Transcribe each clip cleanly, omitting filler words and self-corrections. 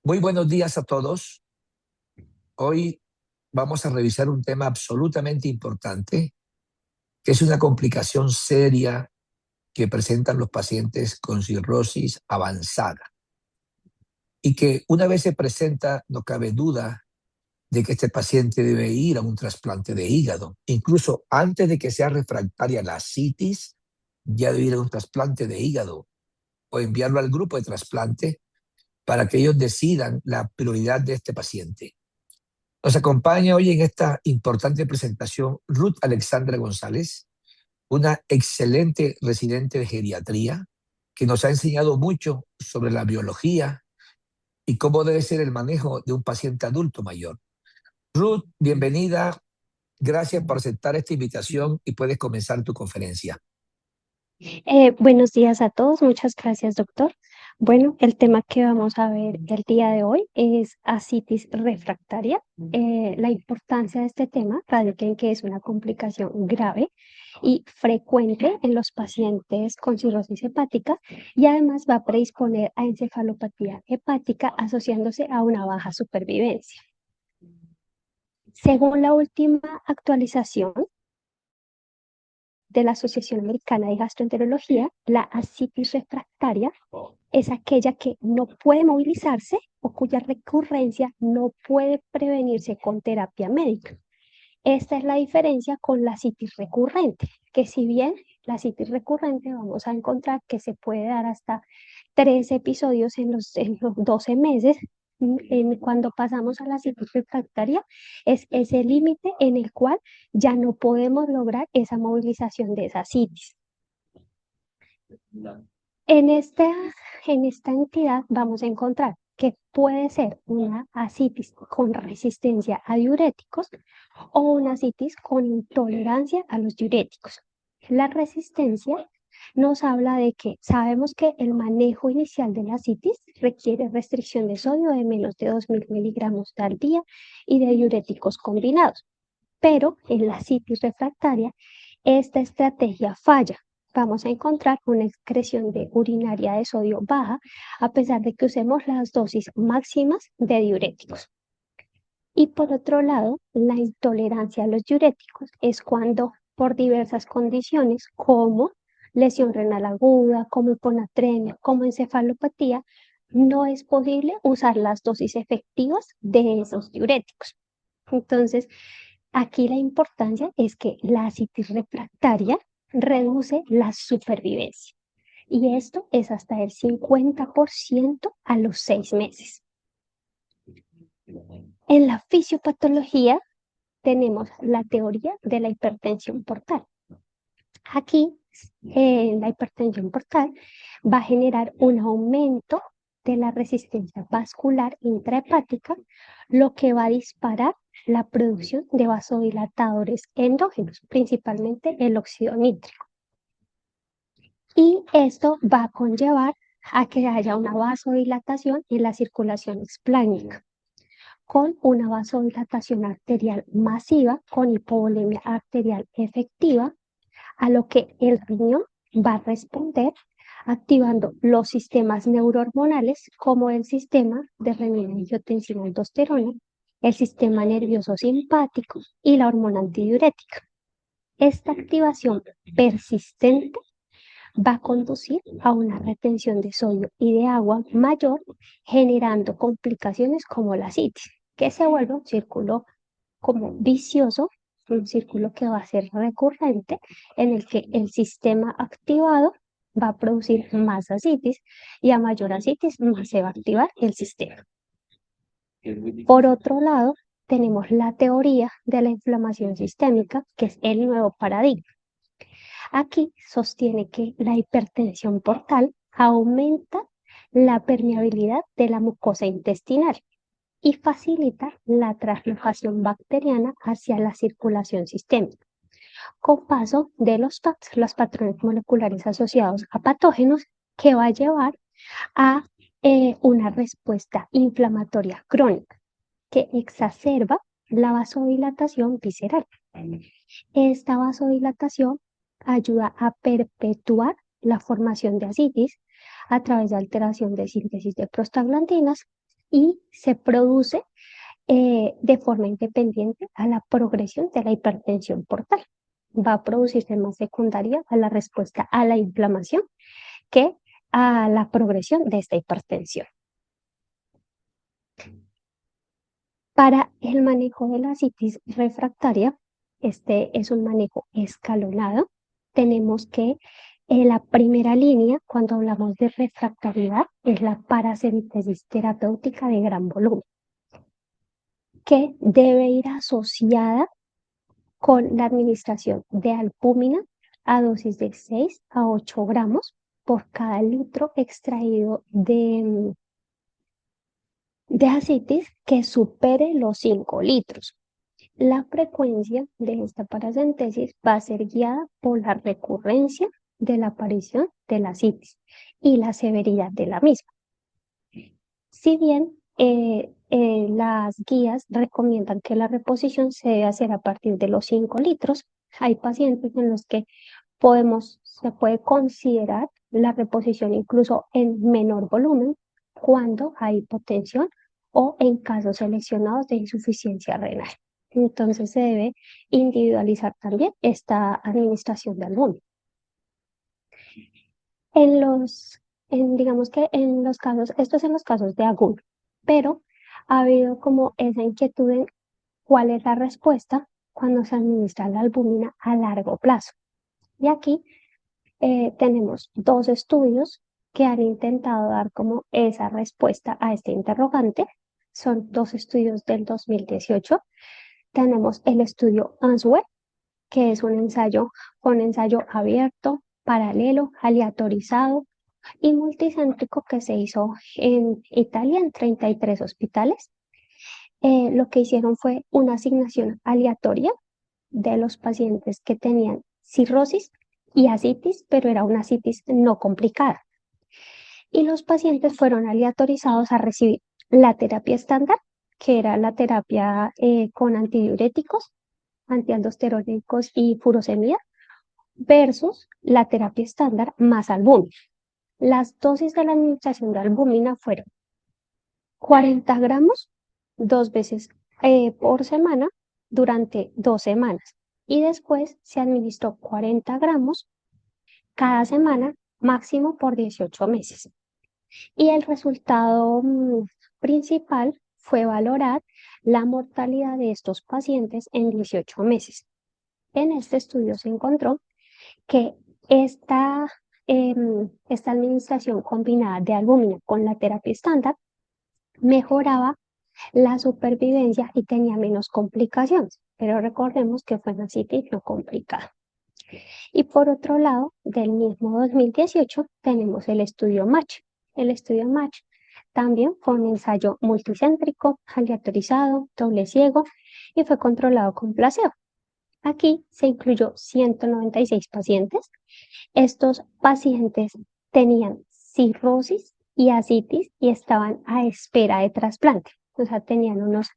Muy buenos días a todos. Hoy vamos a revisar un tema absolutamente importante, que es una complicación seria que presentan los pacientes con cirrosis avanzada y que una vez se presenta no cabe duda de que este paciente debe ir a un trasplante de hígado. Incluso antes de que sea refractaria la ascitis, ya debe ir a un trasplante de hígado o enviarlo al grupo de trasplante para que ellos decidan la prioridad de este paciente. Nos acompaña hoy en esta importante presentación Ruth Alexandra González, una excelente residente de geriatría que nos ha enseñado mucho sobre la biología y cómo debe ser el manejo de un paciente adulto mayor. Ruth, bienvenida. Gracias por aceptar esta invitación y puedes comenzar tu conferencia. Buenos días a todos, muchas gracias, doctor. Bueno, el tema que vamos a ver el día de hoy es ascitis refractaria. La importancia de este tema radica en que es una complicación grave y frecuente en los pacientes con cirrosis hepática y además va a predisponer a encefalopatía hepática asociándose a una baja supervivencia. Según la última actualización de la Asociación Americana de Gastroenterología, la ascitis refractaria es aquella que no puede movilizarse o cuya recurrencia no puede prevenirse con terapia médica. Esta es la diferencia con la ascitis recurrente, que si bien la ascitis recurrente vamos a encontrar que se puede dar hasta 3 episodios en los 12 meses, cuando pasamos a la ascitis refractaria es ese límite en el cual ya no podemos lograr esa movilización de esa ascitis. En esta entidad vamos a encontrar que puede ser una ascitis con resistencia a diuréticos o una ascitis con intolerancia a los diuréticos. La resistencia nos habla de que sabemos que el manejo inicial de la ascitis requiere restricción de sodio de menos de 2.000 miligramos al día y de diuréticos combinados. Pero en la ascitis refractaria, esta estrategia falla. Vamos a encontrar una excreción de urinaria de sodio baja a pesar de que usemos las dosis máximas de diuréticos. Y por otro lado, la intolerancia a los diuréticos es cuando por diversas condiciones como lesión renal aguda, como hiponatremia, como encefalopatía, no es posible usar las dosis efectivas de esos diuréticos. Entonces, aquí la importancia es que la ascitis refractaria reduce la supervivencia y esto es hasta el 50% a los 6 meses. En la fisiopatología tenemos la teoría de la hipertensión portal. Aquí, la hipertensión portal va a generar un aumento de la resistencia vascular intrahepática, lo que va a disparar la producción de vasodilatadores endógenos, principalmente el óxido nítrico. Y esto va a conllevar a que haya una vasodilatación en la circulación esplánica, con una vasodilatación arterial masiva, con hipovolemia arterial efectiva, a lo que el riñón va a responder activando los sistemas neurohormonales como el sistema de renina-angiotensina-aldosterona, el sistema nervioso simpático y la hormona antidiurética. Esta activación persistente va a conducir a una retención de sodio y de agua mayor, generando complicaciones como la ascitis, que se vuelve un círculo como vicioso, un círculo que va a ser recurrente, en el que el sistema activado va a producir más ascitis y a mayor ascitis más se va a activar el sistema. Por otro lado, tenemos la teoría de la inflamación sistémica, que es el nuevo paradigma. Aquí sostiene que la hipertensión portal aumenta la permeabilidad de la mucosa intestinal y facilita la translocación bacteriana hacia la circulación sistémica, con paso de los patrones moleculares asociados a patógenos que va a llevar a una respuesta inflamatoria crónica que exacerba la vasodilatación visceral. Esta vasodilatación ayuda a perpetuar la formación de ascitis a través de alteración de síntesis de prostaglandinas y se produce de forma independiente a la progresión de la hipertensión portal. Va a producirse más secundaria a la respuesta a la inflamación que a la progresión de esta hipertensión. Para el manejo de la ascitis refractaria, este es un manejo escalonado. Tenemos que la primera línea, cuando hablamos de refractariedad, es la paracentesis terapéutica de gran volumen, que debe ir asociada con la administración de albúmina a dosis de 6 a 8 gramos por cada litro extraído de ascitis que supere los 5 litros. La frecuencia de esta paracentesis va a ser guiada por la recurrencia de la aparición de la ascitis y la severidad de la misma. Si bien las guías recomiendan que la reposición se debe hacer a partir de los 5 litros, hay pacientes en los que se puede considerar la reposición incluso en menor volumen cuando hay hipotensión o en casos seleccionados de insuficiencia renal. Entonces se debe individualizar también esta administración de albúmina. Digamos que en los casos, esto es en los casos de agudo, pero ha habido como esa inquietud en cuál es la respuesta cuando se administra la albúmina a largo plazo. Y aquí tenemos dos estudios que han intentado dar como esa respuesta a este interrogante. Son dos estudios del 2018. Tenemos el estudio Answer, que es un ensayo abierto, paralelo, aleatorizado y multicéntrico que se hizo en Italia en 33 hospitales. Lo que hicieron fue una asignación aleatoria de los pacientes que tenían cirrosis y ascitis, pero era una ascitis no complicada. Y los pacientes fueron aleatorizados a recibir la terapia estándar, que era la terapia con antidiuréticos, antialdosterónicos y furosemida, versus la terapia estándar más albúmina. Las dosis de la administración de albúmina fueron 40 gramos 2 veces por semana durante 2 semanas y después se administró 40 gramos cada semana máximo por 18 meses. Y el resultado principal fue valorar la mortalidad de estos pacientes en 18 meses. En este estudio se encontró que esta administración combinada de albúmina con la terapia estándar mejoraba la supervivencia y tenía menos complicaciones, pero recordemos que fue una ascitis no complicada. Y por otro lado, del mismo 2018 tenemos el estudio MATCH. El estudio MATCH también fue un ensayo multicéntrico, aleatorizado, doble ciego y fue controlado con placebo. Aquí se incluyó 196 pacientes. Estos pacientes tenían cirrosis y ascitis y estaban a espera de trasplante. O sea, tenían unos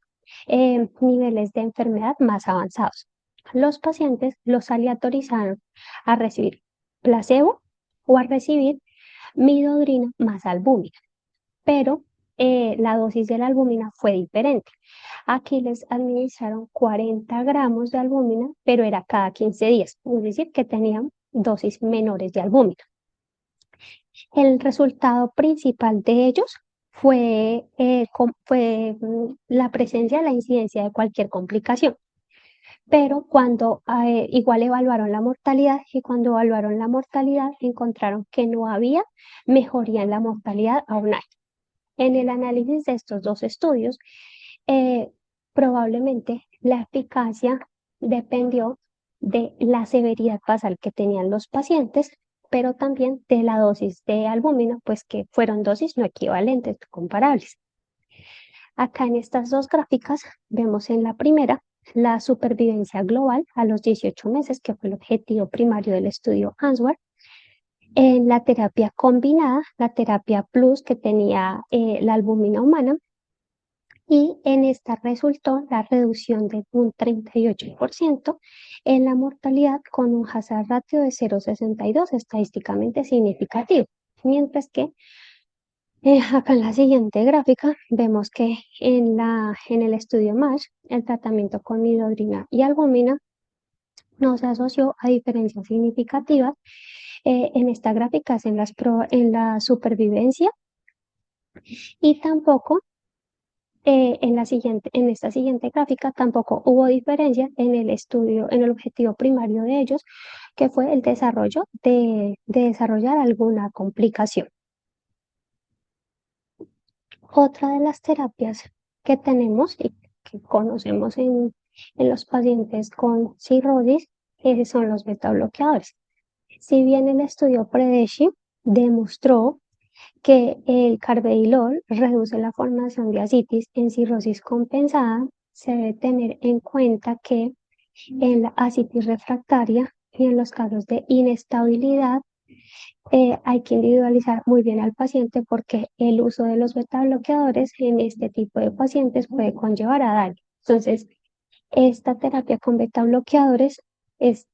niveles de enfermedad más avanzados. Los pacientes los aleatorizaron a recibir placebo o a recibir midodrina más albúmina, pero la dosis de la albúmina fue diferente. Aquí les administraron 40 gramos de albúmina, pero era cada 15 días, es decir, que tenían dosis menores de albúmina. El resultado principal de ellos fue la presencia de la incidencia de cualquier complicación. Pero cuando igual evaluaron la mortalidad y cuando evaluaron la mortalidad encontraron que no había mejoría en la mortalidad a un año. En el análisis de estos dos estudios, probablemente la eficacia dependió de la severidad basal que tenían los pacientes, pero también de la dosis de albúmina, pues que fueron dosis no equivalentes, comparables. Acá en estas dos gráficas vemos en la primera la supervivencia global a los 18 meses, que fue el objetivo primario del estudio Answer. En la terapia combinada, la terapia plus que tenía la albúmina humana, y en esta resultó la reducción de un 38% en la mortalidad con un hazard ratio de 0,62 estadísticamente significativo, mientras que Acá en la siguiente gráfica vemos que en el estudio MASH, el tratamiento con midodrina y albúmina no se asoció a diferencias significativas. En esta gráfica es en la supervivencia y tampoco en esta siguiente gráfica tampoco hubo diferencia en el estudio, en el objetivo primario de ellos, que fue el desarrollo de desarrollar alguna complicación. Otra de las terapias que tenemos y que conocemos en los pacientes con cirrosis son los beta bloqueadores. Si bien el estudio PREDESHI demostró que el carvedilol reduce la formación de ascitis en cirrosis compensada, se debe tener en cuenta que en la ascitis refractaria y en los casos de inestabilidad hay que individualizar muy bien al paciente porque el uso de los beta bloqueadores en este tipo de pacientes puede conllevar a daño. Entonces, esta terapia con beta bloqueadores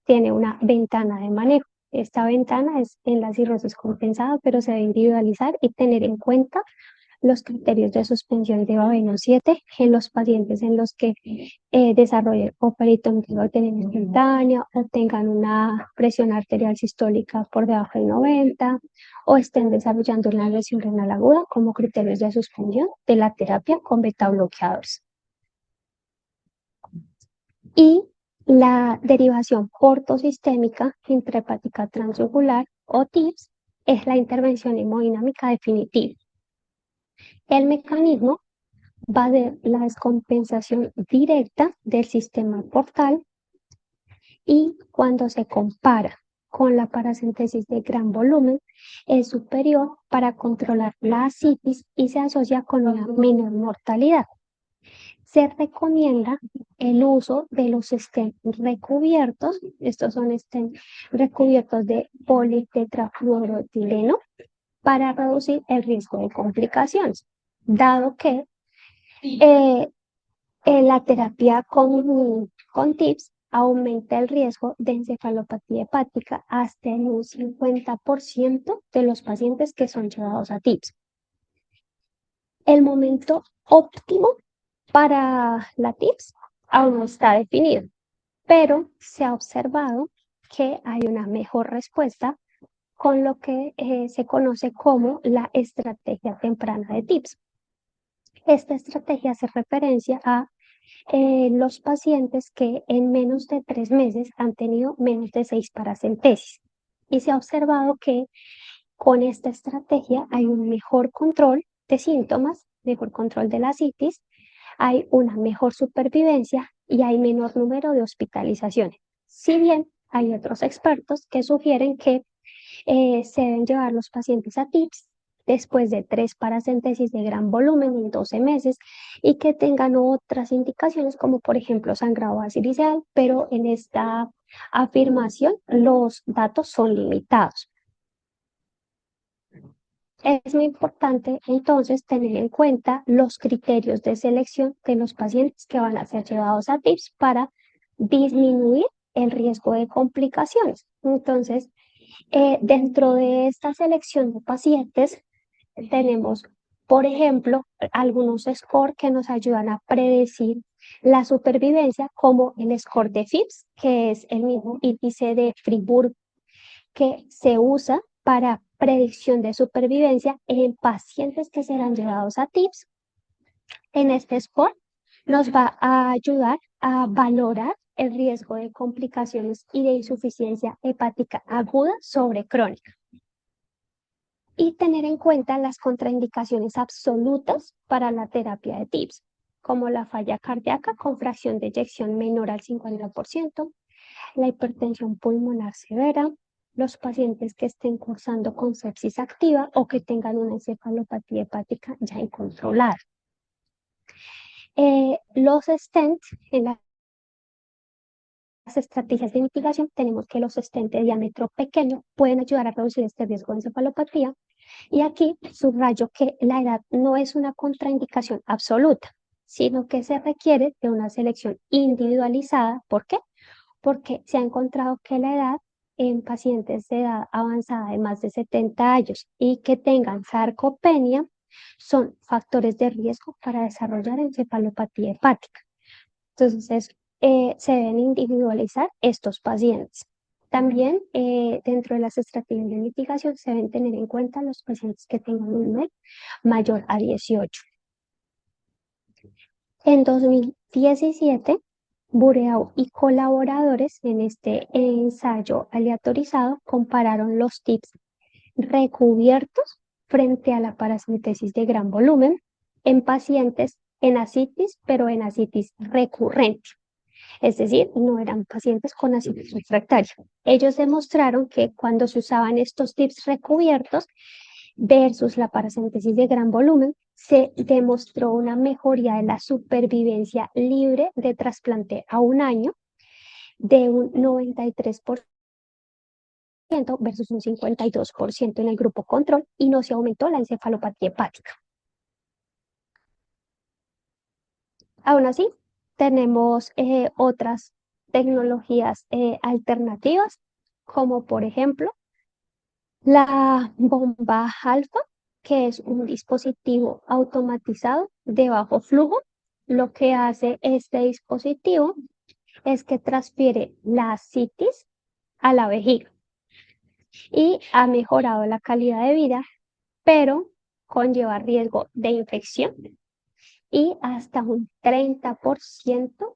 tiene una ventana de manejo. Esta ventana es en la cirrosis compensada, pero se debe individualizar y tener en cuenta los criterios de suspensión de Babeno 7 en los pacientes en los que desarrollen o peritonitis instantánea o tengan una presión arterial sistólica por debajo de 90 o estén desarrollando una lesión renal aguda como criterios de suspensión de la terapia con beta bloqueadores. Y la derivación portosistémica intrahepática transyugular o TIPS es la intervención hemodinámica definitiva. El mecanismo va de la descompensación directa del sistema portal y cuando se compara con la paracentesis de gran volumen es superior para controlar la ascitis y se asocia con una menor mortalidad. Se recomienda el uso de los stents recubiertos, estos son stents recubiertos de politetrafluoroetileno para reducir el riesgo de complicaciones, dado que la terapia con TIPS aumenta el riesgo de encefalopatía hepática hasta en un 50% de los pacientes que son llevados a TIPS. El momento óptimo para la TIPS aún no está definido, pero se ha observado que hay una mejor respuesta con lo que se conoce como la estrategia temprana de TIPS. Esta estrategia hace referencia a los pacientes que en menos de 3 meses han tenido menos de 6 paracentesis. Y se ha observado que con esta estrategia hay un mejor control de síntomas, mejor control de la ascitis, hay una mejor supervivencia y hay menor número de hospitalizaciones. Si bien hay otros expertos que sugieren que se deben llevar los pacientes a TIPS después de 3 paracentesis de gran volumen en 12 meses y que tengan otras indicaciones como por ejemplo sangrado basiliceal, pero en esta afirmación los datos son limitados. Es muy importante entonces tener en cuenta los criterios de selección de los pacientes que van a ser llevados a TIPS para disminuir el riesgo de complicaciones. Entonces, dentro de esta selección de pacientes tenemos, por ejemplo, algunos scores que nos ayudan a predecir la supervivencia, como el score de FIPS, que es el mismo índice de Fribourg que se usa para predicción de supervivencia en pacientes que serán llevados a TIPS. En este score nos va a ayudar a valorar el riesgo de complicaciones y de insuficiencia hepática aguda sobre crónica. Y tener en cuenta las contraindicaciones absolutas para la terapia de TIPS, como la falla cardíaca con fracción de eyección menor al 50%, la hipertensión pulmonar severa, los pacientes que estén cursando con sepsis activa o que tengan una encefalopatía hepática ya incontrolada. Los stents en las estrategias de mitigación tenemos que los stents de diámetro pequeño pueden ayudar a reducir este riesgo de encefalopatía. Y aquí subrayo que la edad no es una contraindicación absoluta, sino que se requiere de una selección individualizada. ¿Por qué? Porque se ha encontrado que la edad en pacientes de edad avanzada de más de 70 años y que tengan sarcopenia son factores de riesgo para desarrollar encefalopatía hepática. Entonces, se deben individualizar estos pacientes. También dentro de las estrategias de mitigación se deben tener en cuenta los pacientes que tengan un MED mayor a 18. En 2017, Bureau y colaboradores en este ensayo aleatorizado compararon los tips recubiertos frente a la paracentesis de gran volumen en pacientes en ascitis, pero en ascitis recurrente. Es decir, no eran pacientes con ascitis refractaria. Ellos demostraron que cuando se usaban estos tips recubiertos versus la paracentesis de gran volumen, se demostró una mejoría de la supervivencia libre de trasplante a un año de un 93% versus un 52% en el grupo control y no se aumentó la encefalopatía hepática. Aún así, tenemos otras tecnologías alternativas, como por ejemplo la bomba alfa, que es un dispositivo automatizado de bajo flujo. Lo que hace este dispositivo es que transfiere la ascitis a la vejiga y ha mejorado la calidad de vida, pero conlleva riesgo de infección y hasta un 30%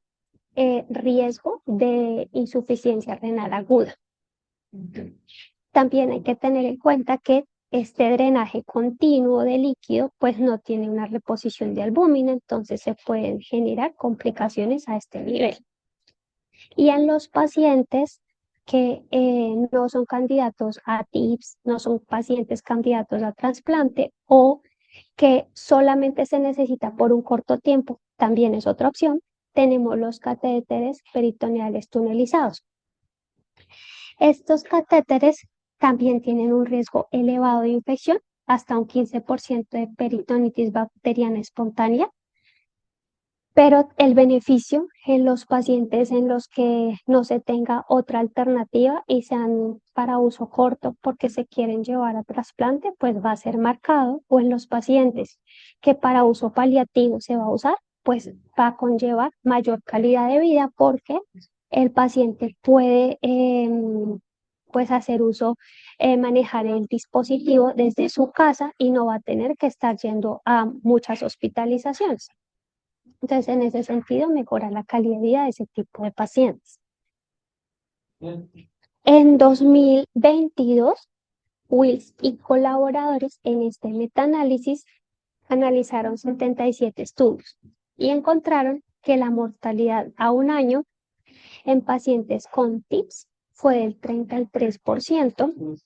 riesgo de insuficiencia renal aguda. También hay que tener en cuenta que este drenaje continuo de líquido pues no tiene una reposición de albúmina, entonces se pueden generar complicaciones a este nivel. Y en los pacientes que no son candidatos a TIPS, no son pacientes candidatos a trasplante o que solamente se necesita por un corto tiempo, también es otra opción. Tenemos los catéteres peritoneales tunelizados. Estos catéteres también tienen un riesgo elevado de infección, hasta un 15% de peritonitis bacteriana espontánea, pero el beneficio en los pacientes en los que no se tenga otra alternativa y sean para uso corto porque se quieren llevar a trasplante, pues va a ser marcado, o en los pacientes que para uso paliativo se va a usar, pues va a conllevar mayor calidad de vida porque el paciente puede pues hacer uso, manejar el dispositivo desde su casa y no va a tener que estar yendo a muchas hospitalizaciones. Entonces, en ese sentido, mejora la calidad de vida de ese tipo de pacientes. En 2022, Wills y colaboradores en este metaanálisis analizaron 77 estudios y encontraron que la mortalidad a un año en pacientes con TIPS fue del 33%,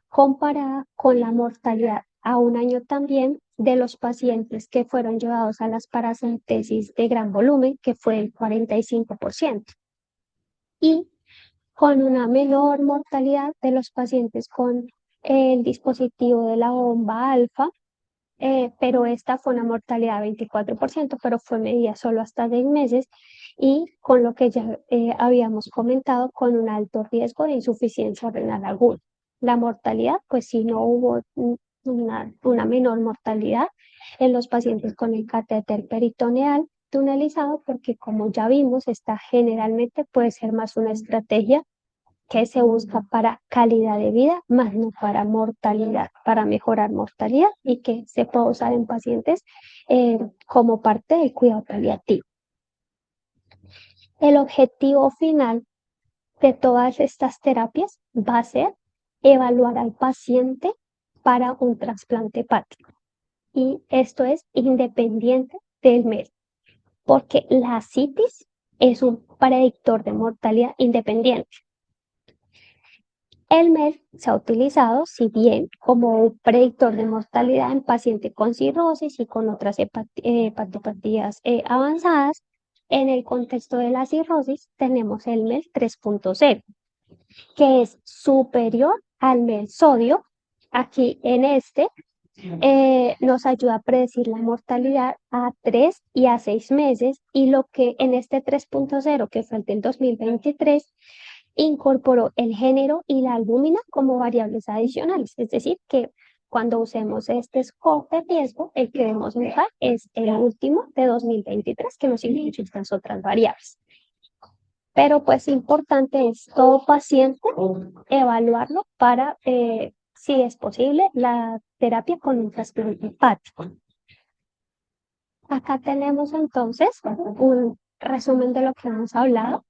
comparada con la mortalidad a un año también de los pacientes que fueron llevados a las paracentesis de gran volumen, que fue el 45%, y con una menor mortalidad de los pacientes con el dispositivo de la bomba alfa, pero esta fue una mortalidad de 24%, pero fue medida solo hasta 6 meses y con lo que ya habíamos comentado, con un alto riesgo de insuficiencia renal aguda. La mortalidad, pues sí, no hubo una menor mortalidad en los pacientes con el catéter peritoneal tunelizado, porque como ya vimos, esta generalmente puede ser más una estrategia que se busca para calidad de vida, más no para mortalidad, para mejorar mortalidad y que se puede usar en pacientes como parte del cuidado paliativo. El objetivo final de todas estas terapias va a ser evaluar al paciente para un trasplante hepático. Y esto es independiente del MED, porque la ascitis es un predictor de mortalidad independiente. El MED se ha utilizado, si bien como un predictor de mortalidad en pacientes con cirrosis y con otras hepatopatías avanzadas. En el contexto de la cirrosis tenemos el MED 3.0, que es superior al MED sodio. Aquí en este nos ayuda a predecir la mortalidad a 3 y a 6 meses, y lo que en este 3.0, que fue el del 2023, incorporó el género y la albúmina como variables adicionales, es decir, que Cuando usemos este score de riesgo, el que debemos usar es el último de 2023, que nos incluye estas otras variables. Pero pues importante es todo paciente evaluarlo para, si es posible, la terapia con un trasplante hepático. Acá tenemos entonces un resumen de lo que hemos hablado.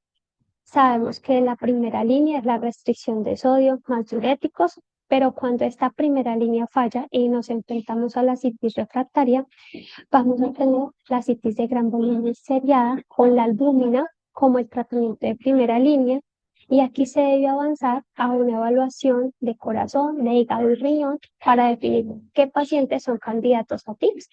Sabemos que la primera línea es la restricción de sodio más diuréticos, pero cuando esta primera línea falla y nos enfrentamos a la citis refractaria, vamos a tener la citis de gran volumen seriada con la albúmina como el tratamiento de primera línea, y aquí se debe avanzar a una evaluación de corazón, de hígado y riñón para definir qué pacientes son candidatos a TIPS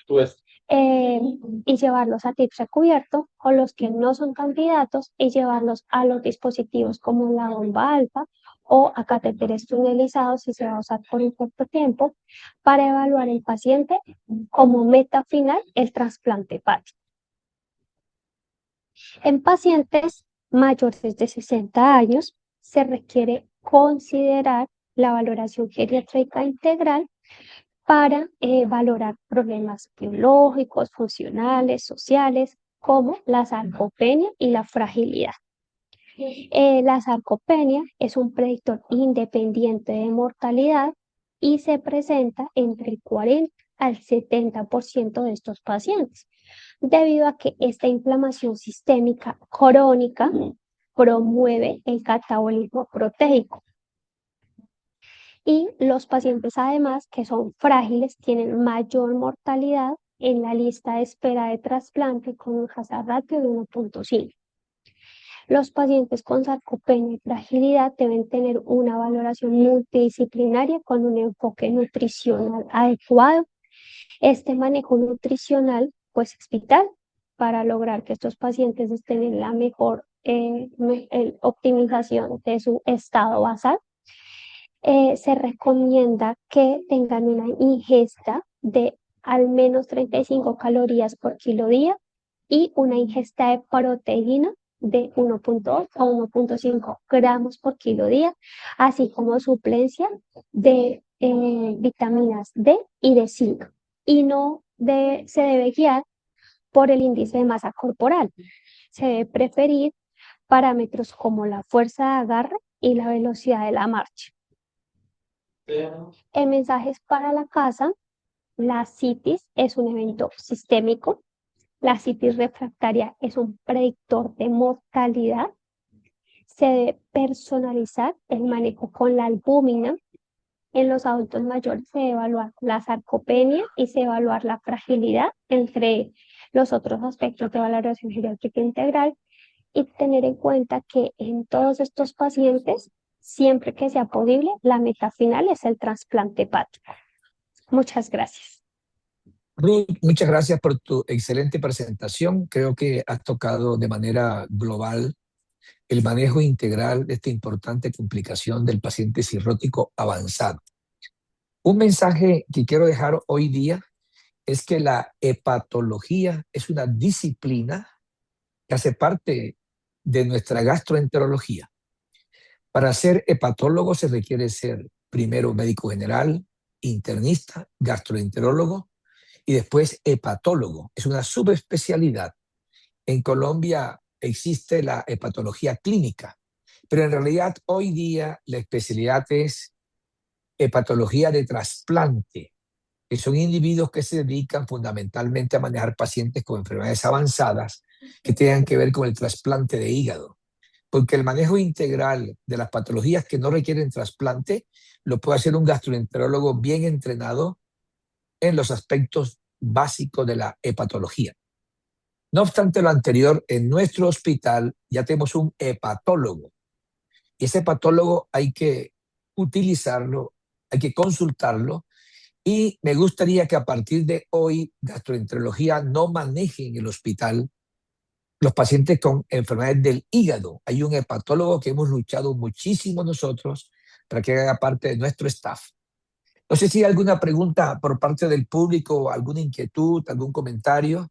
y llevarlos a TIPS recubierto, o los que no son candidatos y llevarlos a los dispositivos como la bomba alfa o a catéteres tunelizados si se va a usar por un corto tiempo para evaluar el paciente como meta final el trasplante hepático. En pacientes mayores de 60 años se requiere considerar la valoración geriátrica integral para valorar problemas biológicos, funcionales, sociales, como la sarcopenia y la fragilidad. La sarcopenia es un predictor independiente de mortalidad y se presenta entre el 40 al 70% de estos pacientes, debido a que esta inflamación sistémica crónica promueve el catabolismo proteico. Y los pacientes además que son frágiles tienen mayor mortalidad en la lista de espera de trasplante con un hazard ratio de 1.5. Los pacientes con sarcopenia y fragilidad deben tener una valoración multidisciplinaria con un enfoque nutricional adecuado. Este manejo nutricional pues es vital para lograr que estos pacientes estén en la mejor optimización de su estado basal. Se recomienda que tengan una ingesta de al menos 35 calorías por kilo día y una ingesta de proteína de 1.2 a 1.5 gramos por kilo día, así como suplencia de vitaminas D y de zinc. Y se debe guiar por el índice de masa corporal. Se debe preferir parámetros como la fuerza de agarre y la velocidad de la marcha. En mensajes para la casa, la citis es un evento sistémico. La citis refractaria es un predictor de mortalidad. Se debe personalizar el manejo con la albúmina. En los adultos mayores se debe evaluar la sarcopenia y se debe evaluar la fragilidad, entre los otros aspectos de valoración geriátrica integral, y tener en cuenta que en todos estos pacientes, siempre que sea posible, la meta final es el trasplante hepático. Muchas gracias. Ruth, muchas gracias por tu excelente presentación. Creo que has tocado de manera global el manejo integral de esta importante complicación del paciente cirrótico avanzado. Un mensaje que quiero dejar hoy día es que la hepatología es una disciplina que hace parte de nuestra gastroenterología. Para ser hepatólogo se requiere ser primero médico general, internista, gastroenterólogo y después hepatólogo. Es una subespecialidad. En Colombia existe la hepatología clínica, pero en realidad hoy día la especialidad es hepatología de trasplante, que son individuos que se dedican fundamentalmente a manejar pacientes con enfermedades avanzadas que tengan que ver con el trasplante de hígado. Porque el manejo integral de las patologías que no requieren trasplante lo puede hacer un gastroenterólogo bien entrenado en los aspectos básicos de la hepatología. No obstante lo anterior, en nuestro hospital ya tenemos un hepatólogo. Y ese hepatólogo hay que utilizarlo, hay que consultarlo, y me gustaría que a partir de hoy gastroenterología no maneje en el hospital los pacientes con enfermedades del hígado. Hay un hepatólogo que hemos luchado muchísimo nosotros para que haga parte de nuestro staff. No sé si hay alguna pregunta por parte del público, alguna inquietud, algún comentario.